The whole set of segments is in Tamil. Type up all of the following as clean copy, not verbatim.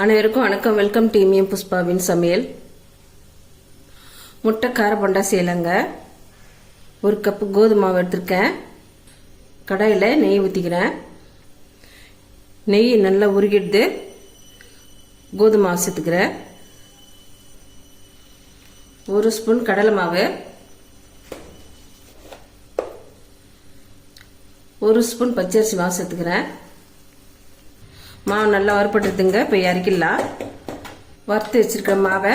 அனைவருக்கும் வணக்கம். வெல்கம் டு இமியம் புஷ்பாவின் சமையல். முட்டை கார போண்டா செய்யலாங்க. ஒரு கப்பு கோதுமை மாவு எடுத்திருக்கேன். கடாயில் நெய் ஊற்றிக்கிறேன். நெய் நல்லா உருகிடுது. கோதுமை மாவு சேர்த்துக்கிறேன். ஒரு ஸ்பூன் கடலை மாவு, ஒரு ஸ்பூன் பச்சரிசி மாவு சேர்த்துக்கிறேன். மாவு நல்லா வறுப்பட்டுதுங்க. இப்போ இறக்கிடலாம். வறுத்து வச்சிருக்கிற மாவை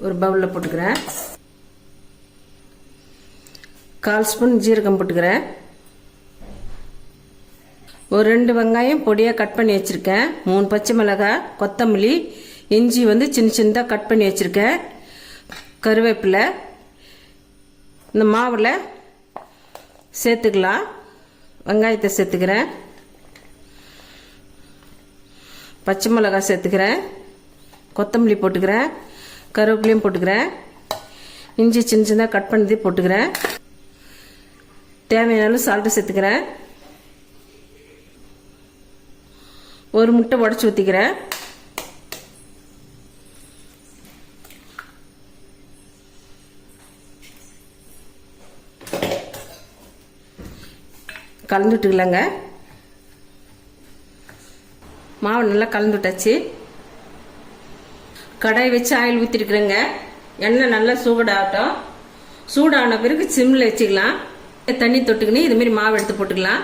ஒரு பவுலில் போட்டுக்கிறேன். 1/4 ஸ்பூன் ஜீரகம் போட்டுக்கிறேன். ஒரு 2 வெங்காயம் பொடியாக கட் பண்ணி வச்சுருக்கேன். 3 பச்சை மிளகாய், கொத்தமல்லி, இஞ்சி சின்ன சின்னதாக கட் பண்ணி வச்சுருக்கேன். கருவேப்பிலை இந்த மாவில் சேர்த்துக்கலாம். வெங்காயத்தை சேர்த்துக்கிறேன். பச்சை மிளகாய் சேர்த்துக்கிறேன். கொத்தமல்லி போட்டுக்கிறேன். கருவேப்பிலையும் போட்டுக்கிறேன். இஞ்சி சின்ன சின்னதாக கட் பண்ணி போட்டுக்கிறேன். தேவையான சால்ட்டு சேர்த்துக்கிறேன். ஒரு முட்டை உடச்சி ஊற்றிக்கிறேன். கலந்துட்டுக்கலாங்க. மாவு நல்லா கலந்துட்டாச்சு. கடாய் வச்சு ஆயில் ஊற்றிருக்குறேங்க. எண்ணெய் நல்லா சூடாகட்டும். சூடான பிறகு சிம்மில் வச்சுக்கலாம். தண்ணி தொட்டுக்கின்னு இதுமாரி மாவு எடுத்து போட்டுக்கலாம்.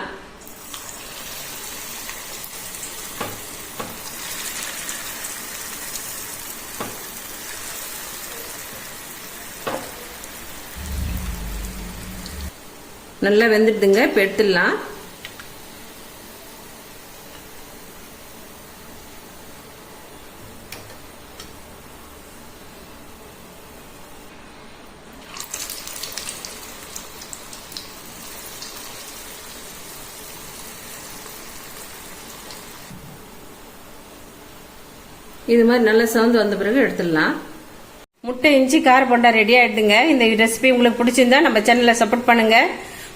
நல்லா வெந்துடுதுங்க. இப்போ எடுத்துடலாம். இது மாதிரி நல்லா சவுந்து வந்த பிறகு எடுத்துடலாம். முட்டை இஞ்சி கார போண்டா ரெடி ஆயிடுதுங்க. இந்த ரெசிபி உங்களுக்கு பிடிச்சிருந்தா நம்ம சேனலை சப்போர்ட் பண்ணுங்க.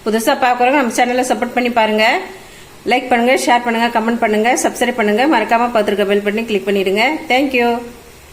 புதுசாக பார்க்குறவங்க நம்ம சேனலை சப்போர்ட் பண்ணி பாருங்க. லைக் பண்ணுங்க, ஷேர் பண்ணுங்க, கமெண்ட் பண்ணுங்க, சப்ஸ்கிரைப் பண்ணுங்க. மறக்காம பார்த்துருக்க பெல் பட்டனை கிளிக் பண்ணிடுங்க. தேங்க்யூ.